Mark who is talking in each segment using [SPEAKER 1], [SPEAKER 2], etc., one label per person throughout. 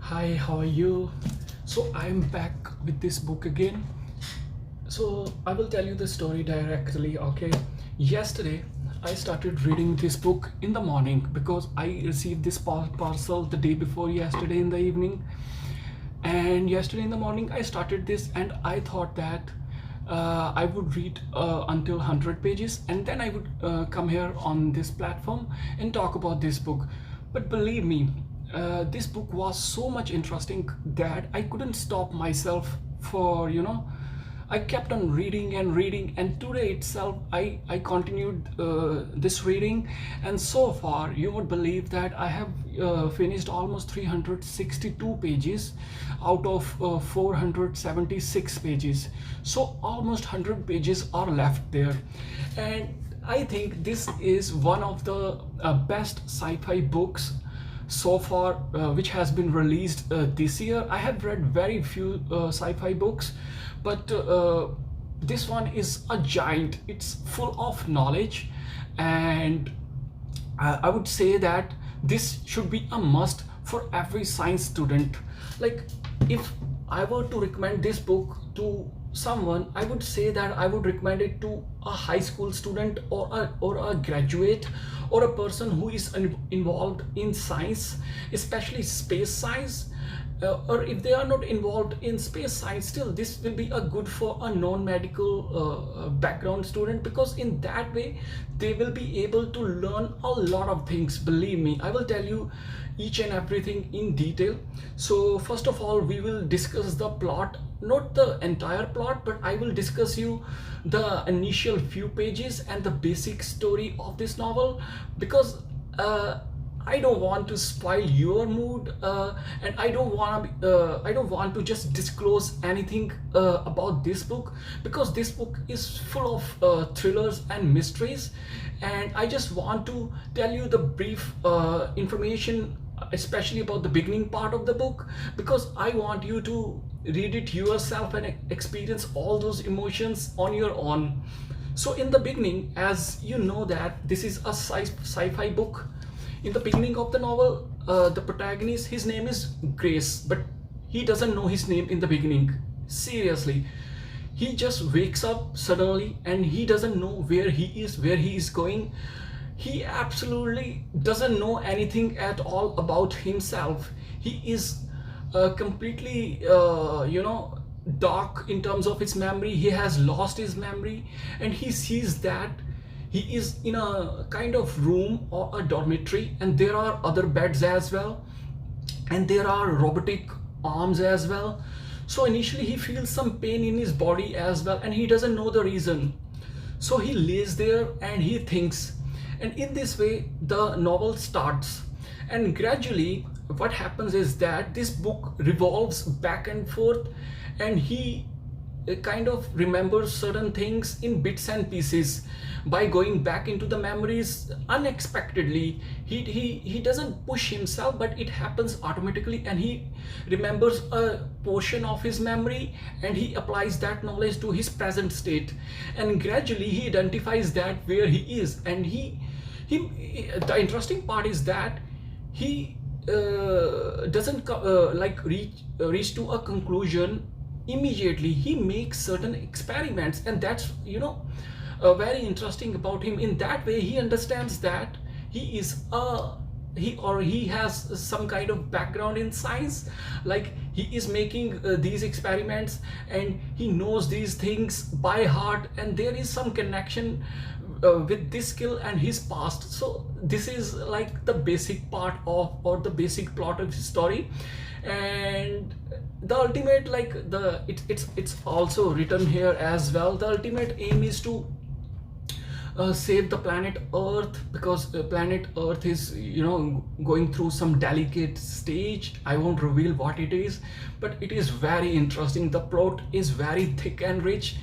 [SPEAKER 1] Hi, how are you? So I'm back with this book again. So I will tell you the story directly, okay? Yesterday, I started reading this book in the morning because I received this parcel the day before yesterday in the evening. And yesterday in the morning, I started this and I thought that I would read until 100 pages and then I would come here on this platform and talk about this book. But believe me, this book was so much interesting that I couldn't stop myself for, I kept on reading and reading, and today itself I continued this reading, and so far you would believe that I have finished almost 362 pages out of 476 pages. So almost 100 pages are left there, and I think this is one of the best sci-fi books so far which has been released this year. I have read very few sci-fi books, but this one is a giant. It's full of knowledge, and I would say that this should be a must for every science student. Like, if I were to recommend this book to someone, I would say that I would recommend it to a high school student or a graduate or a person who is involved in science, especially space science. Or if they are not involved in space science, still this will be a good for a non-medical background student, because in that way they will be able to learn a lot of things. Believe me, I will tell you each and everything in detail. So first of all, we will discuss the plot, not the entire plot, but I will discuss you the initial few pages and the basic story of this novel, because I don't want to spoil your mood, and I don't want to just disclose anything about this book, because this book is full of thrillers and mysteries, and I just want to tell you the brief information, especially about the beginning part of the book, because I want you to read it yourself and experience all those emotions on your own. So in the beginning, as you know that this is a sci-fi book, in the beginning of the novel, the protagonist, his name is Grace, but he doesn't know his name in the beginning. Seriously, he just wakes up suddenly and he doesn't know where he is, where he is going. He absolutely doesn't know anything at all about himself. He is completely dark in terms of his memory. He has lost his memory, and he sees that he is in a kind of room or a dormitory, and there are other beds as well, and there are robotic arms as well. So initially he feels some pain in his body as well, and he doesn't know the reason. So he lays there and he thinks, and in this way the novel starts. And gradually what happens is that this book revolves back and forth, and he kind of remembers certain things in bits and pieces by going back into the memories unexpectedly. He doesn't push himself, but it happens automatically, and he remembers a portion of his memory and he applies that knowledge to his present state, and gradually he identifies that where he is. And he the interesting part is that he doesn't reach to a conclusion immediately. He makes certain experiments, and that's very interesting about him. In that way he understands that he is he has some kind of background in science, like he is making these experiments and he knows these things by heart, and there is some connection with this skill and his past. So this is like the basic part of, or the basic plot of his story. And the ultimate, like it's also written here as well, the ultimate aim is to save the planet Earth, because planet Earth is going through some delicate stage. I won't reveal what it is, but it is very interesting. The plot is very thick and rich,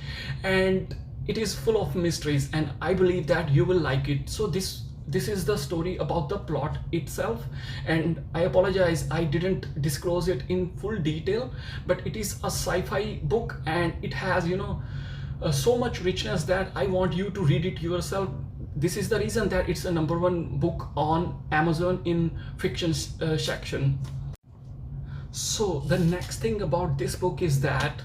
[SPEAKER 1] and it is full of mysteries, and I believe that you will like it. So this is the story about the plot itself, and I apologize I didn't disclose it in full detail, but it is a sci-fi book, and it has so much richness that I want you to read it yourself. This is the reason that it's a #1 book on Amazon in fiction section. So the next thing about this book is that,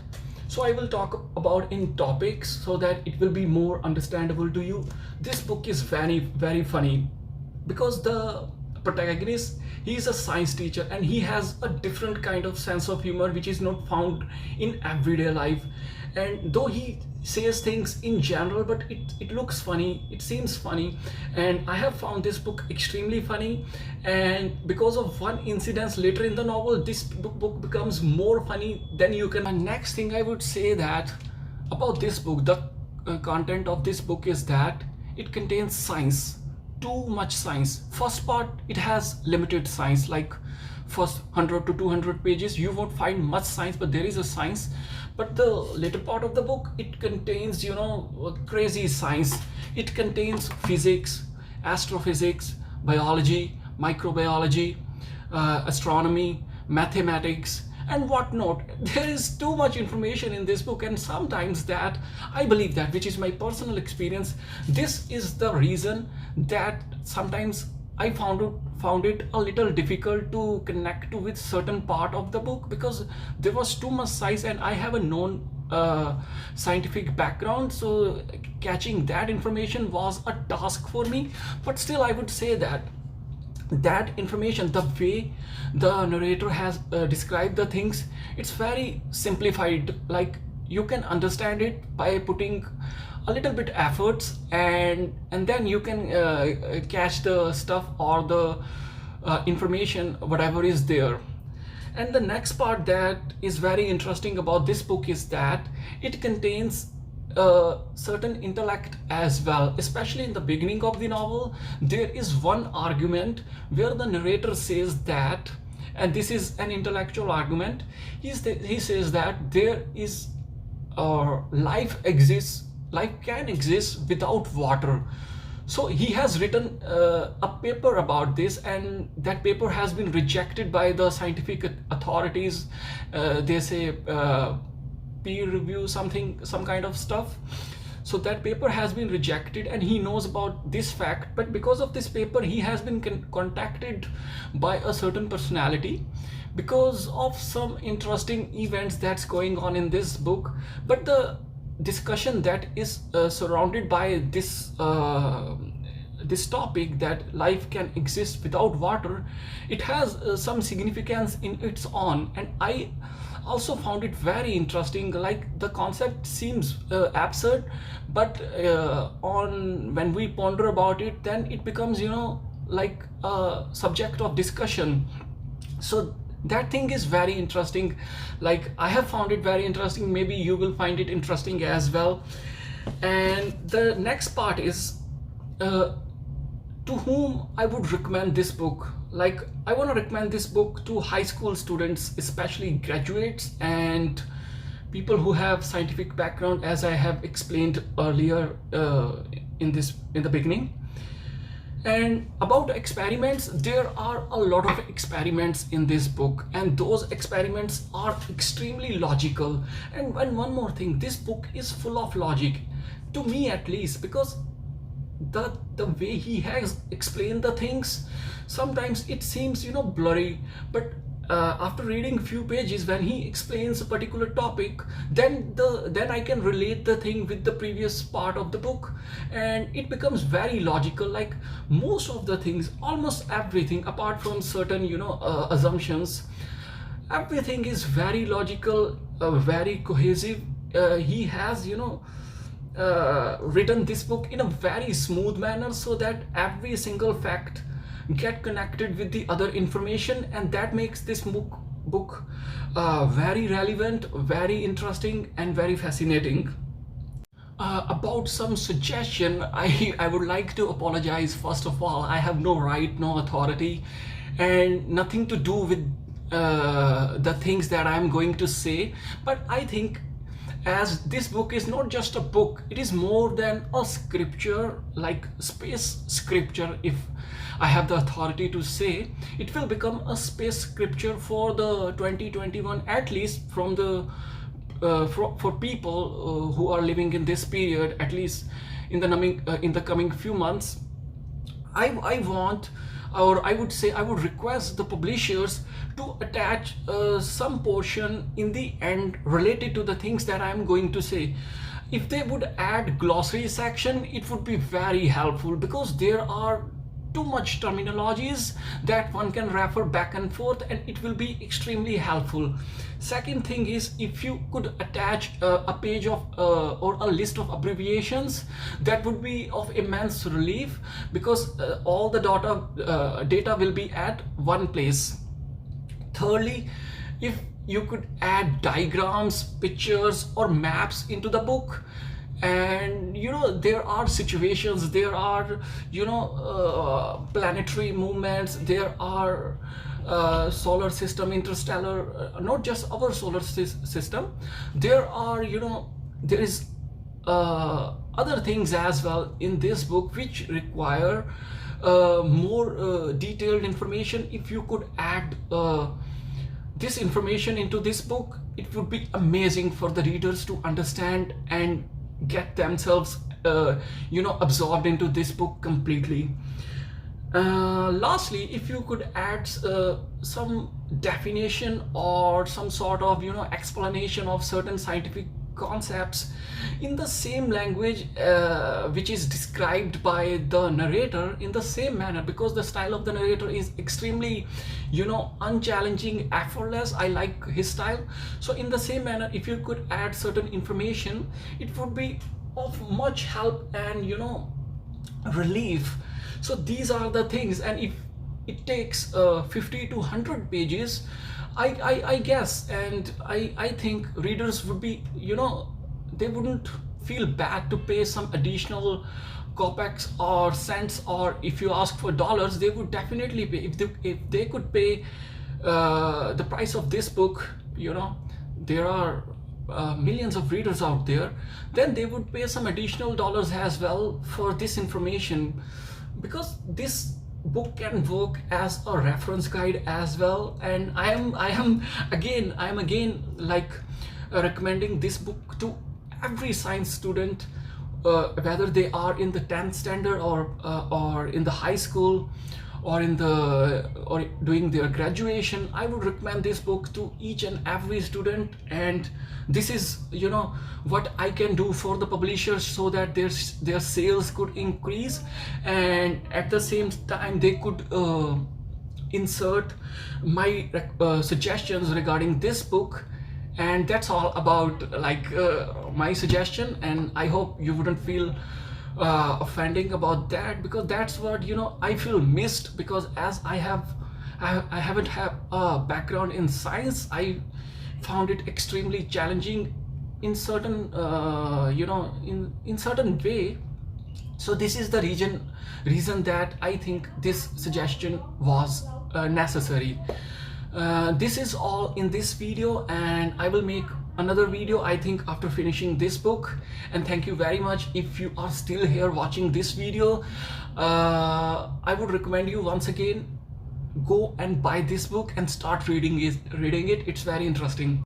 [SPEAKER 1] so I will talk about in topics so that it will be more understandable to you. This book is very funny because the protagonist, he is a science teacher and he has a different kind of sense of humor which is not found in everyday life. And though he says things in general, but it looks funny, it seems funny, and I have found this book extremely funny. And because of one incident later in the novel, this book becomes more funny than you can. And next thing I would say that about this book, the content of this book is that it contains science, too much science. First part, it has limited science, like first 100 to 200 pages you won't find much science, but there is a science. But the later part of the book, it contains, you know, crazy science. It contains physics, astrophysics, biology, microbiology, astronomy, mathematics, and whatnot. There is too much information in this book, and sometimes that, I believe that, which is my personal experience, this is the reason that sometimes I found it a little difficult to connect to with certain part of the book, because there was too much size and I have a known scientific background, so catching that information was a task for me. But still, I would say that information, the way the narrator has described the things, it's very simplified. Like, you can understand it by putting a little bit efforts, and then you can catch the stuff or the information whatever is there. And the next part that is very interesting about this book is that it contains certain intellect as well. Especially in the beginning of the novel, there is one argument where the narrator says that, and this is an intellectual argument, he says that there is life can exist without water. So he has written a paper about this, and that paper has been rejected by the scientific authorities. They say peer review, some kind of stuff. So that paper has been rejected, and he knows about this fact. But because of this paper, he has been contacted by a certain personality because of some interesting events that's going on in this book. But the discussion that is surrounded by this this topic, that life can exist without water, it has some significance in its own. And I also found it very interesting. Like, the concept seems absurd, but when we ponder about it, then it becomes, you know, like a subject of discussion. So that thing is very interesting. Like, I have found it very interesting. Maybe you will find it interesting as well. And the next part is to whom I would recommend this book. Like, I want to recommend this book to high school students, especially graduates and people who have scientific background, as I have explained earlier in the beginning. And about experiments, there are a lot of experiments in this book, and those experiments are extremely logical. And one more thing, this book is full of logic, to me at least, because the way he has explained the things, sometimes it seems, you know, blurry. But after reading a few pages, when he explains a particular topic, then I can relate the thing with the previous part of the book, and it becomes very logical. Like, most of the things, almost everything, apart from certain, you know, assumptions, everything is very logical, very cohesive. He has, you know, written this book in a very smooth manner, so that every single fact get connected with the other information, and that makes this book very relevant, very interesting, and very fascinating. About some suggestion, I would like to apologize. First of all, I have no right, no authority, and nothing to do with the things that I'm going to say. But I think, as this book is not just a book, it is more than a scripture, like space scripture, if I have the authority to say. It will become a space scripture for the 2021, at least from the for people who are living in this period, at least in the coming few months. I want or I would say I would request the publishers to attach some portion in the end related to the things that I'm going to say. If they would add glossary section, it would be very helpful, because there are too much terminologies that one can refer back and forth, and it will be extremely helpful. Second thing is, if you could attach a page of or a list of abbreviations, that would be of immense relief, because all the data will be at one place. Thirdly, if you could add diagrams, pictures, or maps into the book, and there are situations, there are planetary movements, there are solar system, interstellar, not just our solar system, there are there is other things as well in this book which require more detailed information. If you could add this information into this book, it would be amazing for the readers to understand and get themselves absorbed into this book completely. Lastly, if you could add some definition or some sort of explanation of certain scientific concepts in the same language which is described by the narrator, in the same manner, because the style of the narrator is extremely unchallenging, effortless. I like his style. So in the same manner, if you could add certain information, it would be of much help and relief. So these are the things, and if it takes 50 to 100 pages, I guess, and I think readers would be they wouldn't feel bad to pay some additional kopecks or cents, or if you ask for dollars, they would definitely pay. If they could pay the price of this book, there are millions of readers out there, then they would pay some additional dollars as well for this information, because this book can work as a reference guide as well. And I am again like recommending this book to every science student, whether they are in the 10th standard or in the high school, or doing their graduation. I would recommend this book to each and every student, and this is what I can do for the publishers, so that their sales could increase, and at the same time they could insert my suggestions regarding this book. And that's all about my suggestion, and I hope you wouldn't feel offending about that, because that's what I feel missed, because as I haven't had a background in science, I found it extremely challenging in certain in certain way. So this is the reason that I think this suggestion was necessary. This is all in this video, and I will make another video, I think, after finishing this book. And thank you very much if you are still here watching this video. I would recommend you once again, go and buy this book and start reading it. It's very interesting.